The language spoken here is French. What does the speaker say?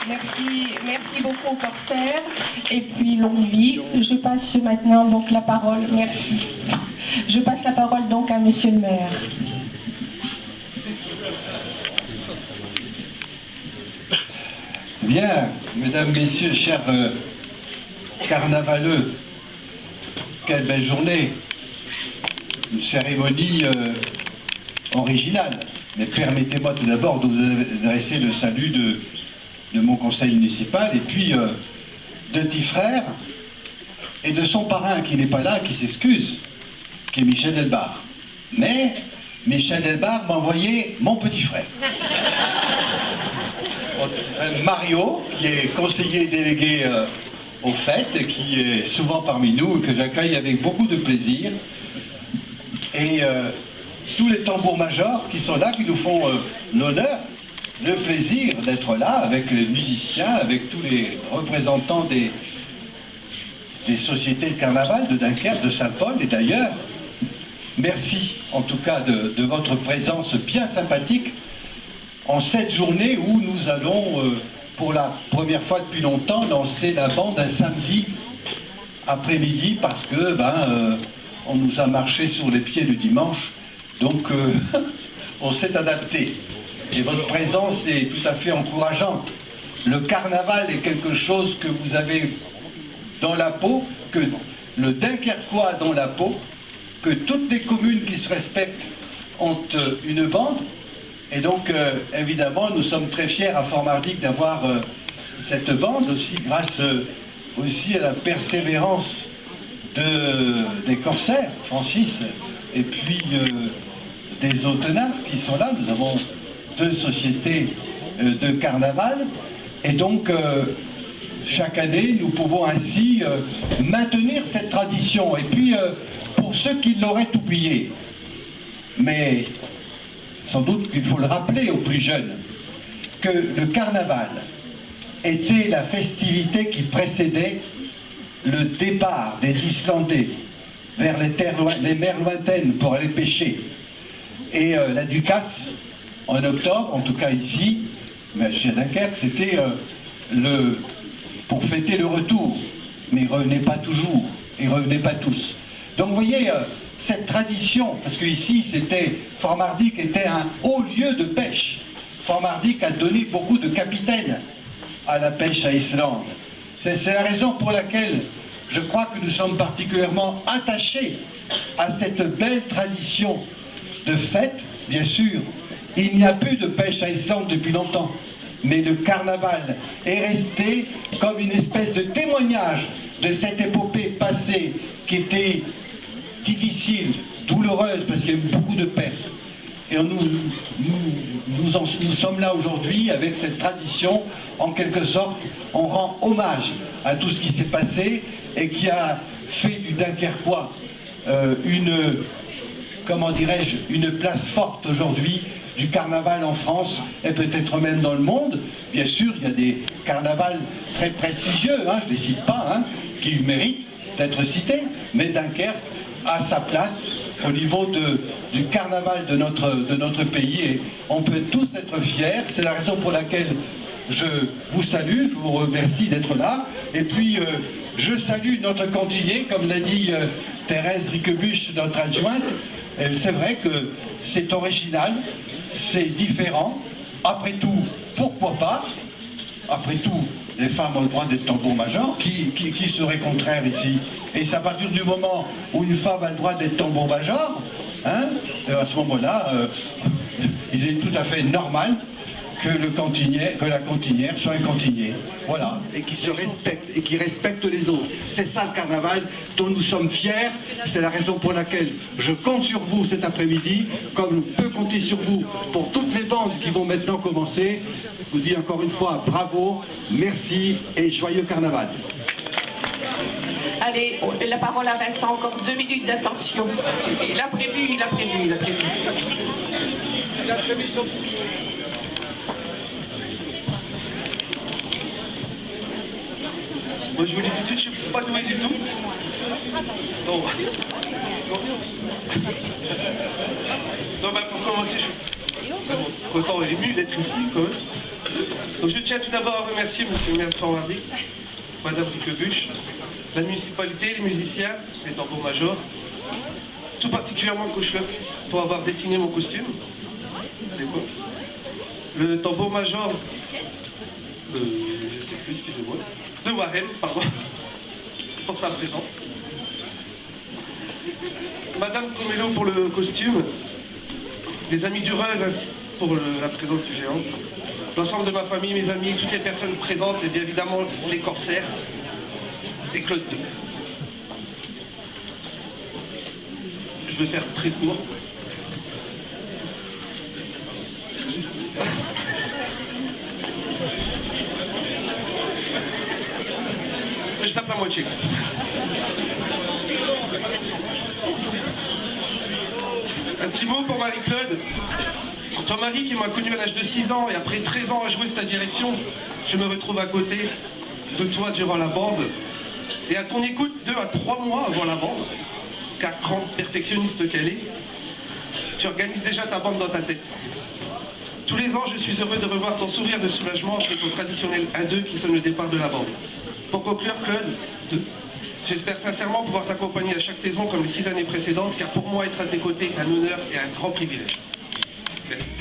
Merci beaucoup, Corsaire. Et puis, longue vie. Je passe maintenant donc la parole. Merci. Je passe la parole donc à Monsieur le maire. Bien, mesdames, messieurs, chers carnavaleux, quelle belle journée. Une cérémonie originale. Mais permettez-moi tout d'abord de vous adresser le salut de mon conseil municipal et puis de petit frère et de son parrain qui n'est pas là, qui s'excuse, qui est Michel Delbar. Mais Michel Delbar m'a envoyé mon petit frère. Mario, qui est conseiller délégué aux fêtes, qui est souvent parmi nous et que j'accueille avec beaucoup de plaisir. Et tous les tambours-majors qui sont là, qui nous font l'honneur, le plaisir d'être là avec les musiciens, avec tous les représentants des sociétés de carnaval de Dunkerque, de Saint-Paul et d'ailleurs. Merci en tout cas de votre présence bien sympathique en cette journée où nous allons, pour la première fois depuis longtemps, lancer la bande un samedi après-midi parce que on nous a marché sur les pieds le dimanche, donc on s'est adapté. Et votre présence est tout à fait encourageante. Le carnaval est quelque chose que vous avez dans la peau, que le Dunkerquois a dans la peau, que toutes les communes qui se respectent ont une bande. Et donc, évidemment, nous sommes très fiers à Fort-Mardic d'avoir cette bande aussi, grâce aussi à la persévérance des corsaires, Francis, et puis des Autenards qui sont là. Nous avons 2 sociétés de carnaval. Et donc, chaque année, nous pouvons ainsi maintenir cette tradition. Et puis, pour ceux qui l'auraient oublié, mais sans doute qu'il faut le rappeler aux plus jeunes, que le carnaval était la festivité qui précédait le départ des Islandais vers les mers lointaines pour aller pêcher. Et la Ducasse, en octobre, en tout cas ici, mais chez Dunkerque, c'était pour fêter le retour. Mais ils ne revenaient pas toujours, ils ne revenaient pas tous. Donc vous voyez, cette tradition, parce qu'ici, Fort-Mardic était un haut lieu de pêche. Fort-Mardic a donné beaucoup de capitaines à la pêche à Islande. C'est la raison pour laquelle je crois que nous sommes particulièrement attachés à cette belle tradition de fête. Bien sûr, il n'y a plus de pêche à Islande depuis longtemps, mais le carnaval est resté comme une espèce de témoignage de cette épopée passée qui était difficile, douloureuse, parce qu'il y a eu beaucoup de pertes. Et nous sommes là aujourd'hui avec cette tradition. En quelque sorte, on rend hommage à tout ce qui s'est passé et qui a fait du Dunkerquois comment dirais-je, une place forte aujourd'hui du carnaval en France et peut-être même dans le monde. Bien sûr, il y a des carnavals très prestigieux, je ne les cite pas, qui méritent d'être cités, mais Dunkerque a sa place au niveau du carnaval de notre pays et on peut tous être fiers. C'est la raison pour laquelle je vous salue, je vous remercie d'être là. Et puis, je salue notre cantinier, comme l'a dit Thérèse Riquebuche, notre adjointe. C'est vrai que c'est original, c'est différent. Après tout, pourquoi pas? Après tout, les femmes ont le droit d'être tambour-major. Qui serait contraire ici? Et c'est à partir du moment où une femme a le droit d'être tambour-major, à ce moment-là, il est tout à fait normal que la cantinière soit un cantinier. Voilà, et qui se respecte, et qui respecte les autres. C'est ça le carnaval dont nous sommes fiers. C'est la raison pour laquelle je compte sur vous cet après-midi, comme je peux compter sur vous pour toutes les bandes qui vont maintenant commencer. Je vous dis encore une fois bravo, merci et joyeux carnaval. Allez, la parole à Vincent, encore 2 minutes d'attention. Il a prévu. Moi je vous dis tout de suite, je ne suis pas doué du tout. Non. Non, pour commencer, je suis content et ému d'être ici quand même. Donc je tiens tout d'abord à remercier monsieur le maire de Fort-Mardy, madame Riquebuche, la municipalité, les musiciens, les tambours-majors, tout particulièrement le coach Luc pour avoir dessiné mon costume à l'époque. Le tambour-major de, je sais plus, excusez-moi, de Warren, pardon, pour sa présence. Madame Comello pour le costume, les amis du Reuse ainsi pour la présence du géant, l'ensemble de ma famille, mes amis, toutes les personnes présentes et bien évidemment les corsaires et Claude II. Je vais faire très court. Je tape la moitié. Un petit mot pour Marie-Claude. Toi Marie qui m'a connu à l'âge de 6 ans et après 13 ans à jouer ta direction, je me retrouve à côté de toi durant la bande. Et à ton écoute 2 à 3 mois avant la bande, car grande perfectionniste qu'elle est, tu organises déjà ta bande dans ta tête. Tous les ans, je suis heureux de revoir ton sourire de soulagement après ton traditionnel 1-2 qui sonne le départ de la bande. Pour conclure, Claude, j'espère sincèrement pouvoir t'accompagner à chaque saison comme les 6 années précédentes, car pour moi, être à tes côtés est un honneur et un grand privilège. Merci.